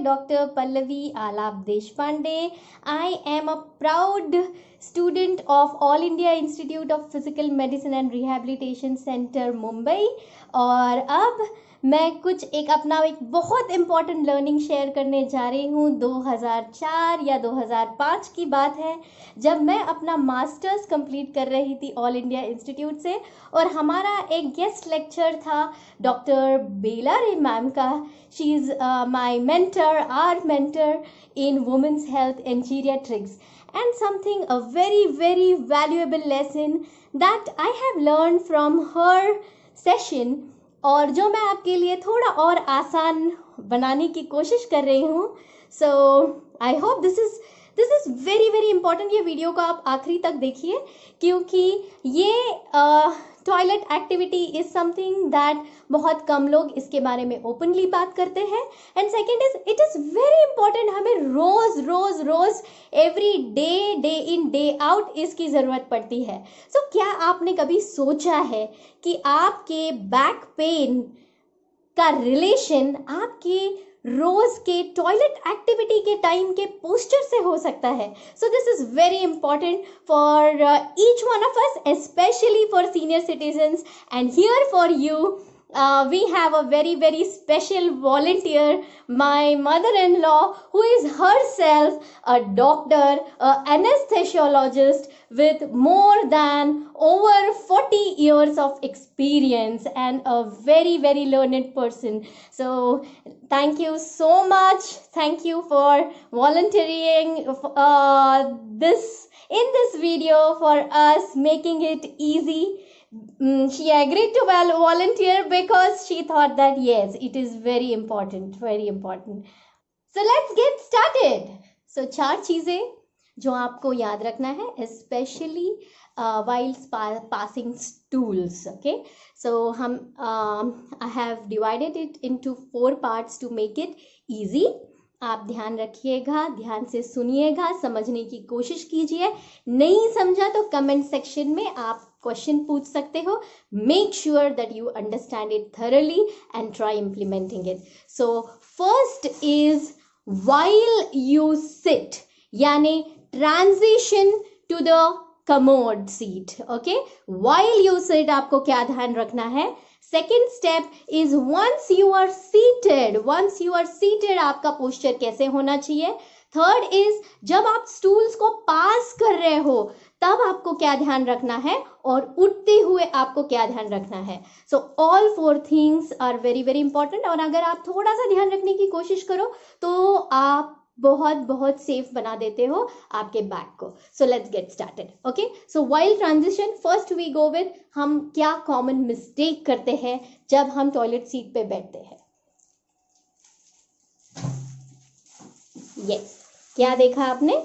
Dr. Pallavi Alap Deshpande. I am a proud student of All India Institute of Physical Medicine and Rehabilitation Center, Mumbai. और अब मैं एक बहुत important learning share करने जा रही हूँ। 2004 या 2005 की बात है, जब मैं अपना मास्टर्स कंप्लीट कर रही थी ऑल इंडिया इंस्टीट्यूट से, और हमारा एक गेस्ट लेक्चर था डॉक्टर बेला रे मैम का। She is my mentor, our mentor in women's health and geriatrics, and something a very valuable lesson that I have learned from her session, और जो मैं आपके लिए थोड़ा और आसान बनाने की कोशिश कर रही हूँ। So I hope this is very important. ये वीडियो को आप आखिरी तक देखिए, क्योंकि ये toilet activity is something that बहुत कम लोग इसके बारे में ओपनली बात करते हैं। And second is it is very important. हमें रोज़ every day in day out इसकी ज़रूरत पड़ती है। सो क्या आपने कभी सोचा है कि आपके बैक पेन का रिलेशन आपके रोज के टॉयलेट एक्टिविटी के टाइम के पोस्चर से हो सकता है? So this is very important for each one of us, specially for senior citizens. And here for you we have a very special volunteer, my mother-in-law, who is herself a doctor, an anesthesiologist with more than over 40 years of experience and a very learned person. So thank you so much. Thank you for volunteering this in this video for us, making it easy. She agreed to volunteer because she thought that yes, it is very important. So let's get started. So 4 चीज़ें जो आपको याद रखना है, especially while passing stools. Okay, so I have divided it into 4 parts to make it easy. आप ध्यान रखिएगा, ध्यान से सुनिएगा, समझने की कोशिश कीजिए। नहीं समझा तो कमेंट सेक्शन में आप क्वेश्चन पूछ सकते हो। Make sure that you understand it thoroughly and try implementing it. So first is while you sit, यानी transition to the commode seat. Okay, while you sit आपको क्या ध्यान रखना है? Second step is once you are seated आपका posture कैसे होना चाहिए? थर्ड इज जब आप स्टूल्स को पास कर रहे हो तब आपको क्या ध्यान रखना है, और उठते हुए आपको क्या ध्यान रखना है। So all 4 things are very important, और अगर आप थोड़ा सा ध्यान रखने की कोशिश करो तो आप बहुत सेफ बना देते हो आपके बैक को। So let's get started. Okay, so while transition first we go with हम क्या कॉमन मिस्टेक करते हैं जब हम टॉयलेट सीट पे बैठते हैं। यस, क्या देखा आपने?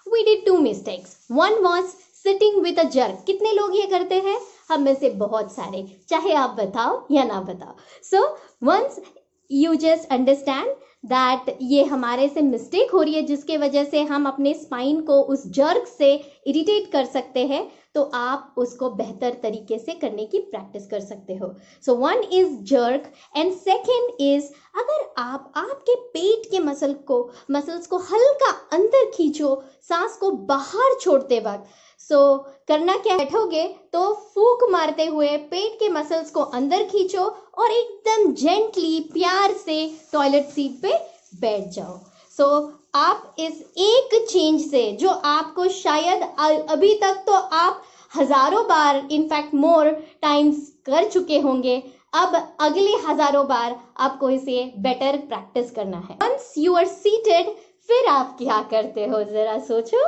We did 2 mistakes. One was sitting with a jerk. कितने लोग ये करते हैं? हम में से बहुत सारे, चाहे आप बताओ या ना बताओ। So once you just understand that ये हमारे से मिस्टेक हो रही है जिसके वजह से हम अपने स्पाइन को उस जर्क से इरिटेट कर सकते हैं, तो आप उसको बेहतर तरीके से करने की प्रैक्टिस कर सकते हो। सो 1 is jerk and second is अगर आप आपके पेट के मसल्स को हल्का अंदर खींचो सांस को बाहर छोड़ते वक्त। सो करना क्या, बैठोगे तो फूंक मारते हुए पेट के मसल्स को अंदर खींचो और एकदम जेंटली प्यार से टॉयलेट सीट पे बैठ जाओ। सो आप इस एक चेंज से, जो आपको शायद अभी तक तो आप हजारों बार, इनफैक्ट मोर टाइम्स कर चुके होंगे, अब अगले हजारों बार आपको इसे बेटर प्रैक्टिस करना है। वंस यू आर सीटेड, फिर आप क्या करते हो जरा सोचो।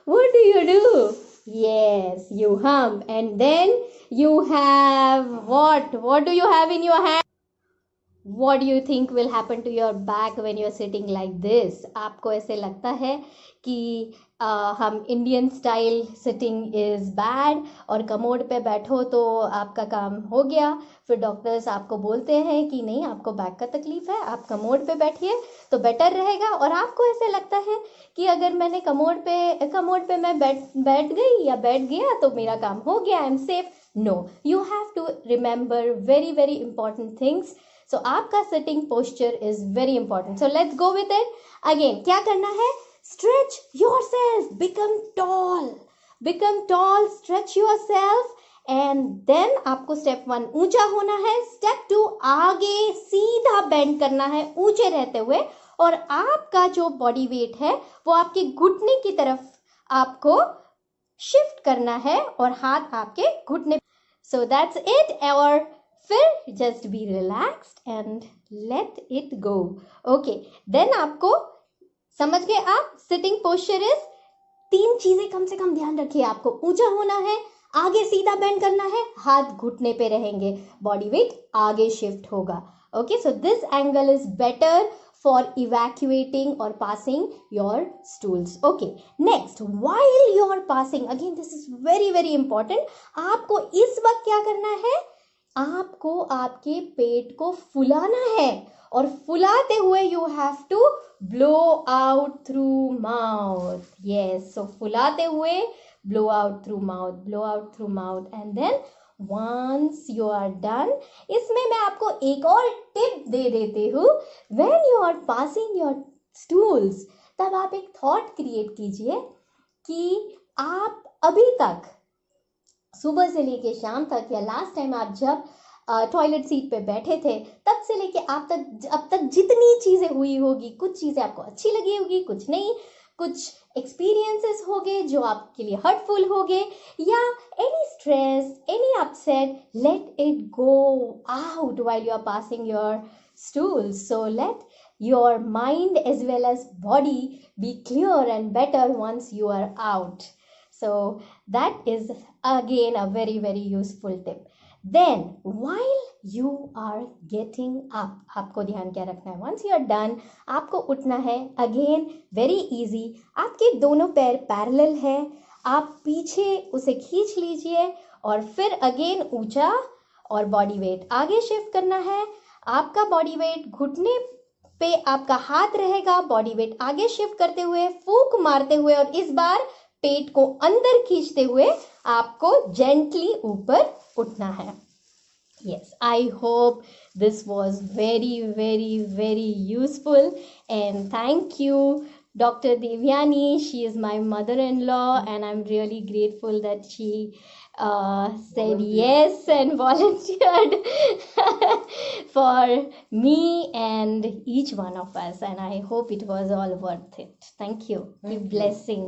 What do you do? Yes, you hum, and then you have what? What do you have in your hand? What do you think will happen to your back when you are sitting like this? आपको ऐसे लगता है कि हम Indian style sitting is bad और commode पे बैठो तो आपका काम हो गया। फिर डॉक्टर्स आपको बोलते हैं कि नहीं, आपको बैक का तकलीफ है, आप कमोड पे बैठिए तो बेटर रहेगा। और आपको ऐसे लगता है कि अगर मैंने कमोड पे मैं बैठ गई या बैठ गया तो मेरा काम हो गया, I am safe. No, you have to remember very very important things. So आपका sitting posture is very important. So let's go with it. Again, क्या करना है? Stretch yourself, become tall, stretch yourself. And then आपको step 1 ऊंचा होना है, step 2 आगे सीधा बेंड करना है ऊंचे रहते हुए, और आपका जो बॉडी वेट है वो आपके घुटने की तरफ आपको शिफ्ट करना है और हाथ आपके घुटने. So that's it. और फिर just be relaxed and let it go. Okay, then आपको समझ गए आप. सिटिंग पोस्चर इज 3 चीजें कम से कम ध्यान रखिए. आपको ऊंचा होना है, आगे सीधा बेंड करना है, हाथ घुटने पे रहेंगे, बॉडी वेट आगे शिफ्ट होगा. Okay, so this angle is better for evacuating और passing your stools. Okay, next, while you are passing, again this is very very important. आपको इस वक्त क्या करना है? आपको आपके पेट को फुलाना है, और फुलाते हुए you have to blow out through mouth. Yes, so फुलाते हुए blow out through mouth, and then once you are done, इसमें मैं आपको एक और टिप दे देती हूँ. when you are passing your stools, तब आप एक थॉट क्रिएट कीजिए कि आप अभी तक सुबह से लेके शाम तक, या लास्ट टाइम आप जब टॉयलेट सीट पे बैठे थे तब से लेके आप तक अब तक जितनी चीजें हुई होगी, कुछ चीजें आपको अच्छी लगी होगी, कुछ नहीं, कुछ एक्सपीरियंसेस हो गए जो आपके लिए हर्टफुल हो गए, या any stress, any upset, late it go out while you are passing your stools. So let your mind as well as body be clear and better once you are out. So that is again a very very useful tip. Then while you are getting up, आपको ध्यान क्या रखना है? once you are done, आपको उठना है. Again very easy. आपके दोनों पैर पैरेलल है, आप पीछे उसे खींच लीजिए, और फिर अगेन ऊंचा, और बॉडी वेट आगे शिफ्ट करना है. आपका बॉडी वेट घुटने पे आपका हाथ रहेगा, बॉडी वेट आगे शिफ्ट करते हुए, फूंक मारते हुए, और इस बार पेट को अंदर खींचते हुए आपको जेंटली ऊपर उठना है. Yes, I hope this was very very very useful, and thank you Dr. Devyani. She is my mother-in-law, and I'm really grateful that she said yes and volunteered for me and each one of us, and I hope it was all worth it. Thank you. Keep blessing.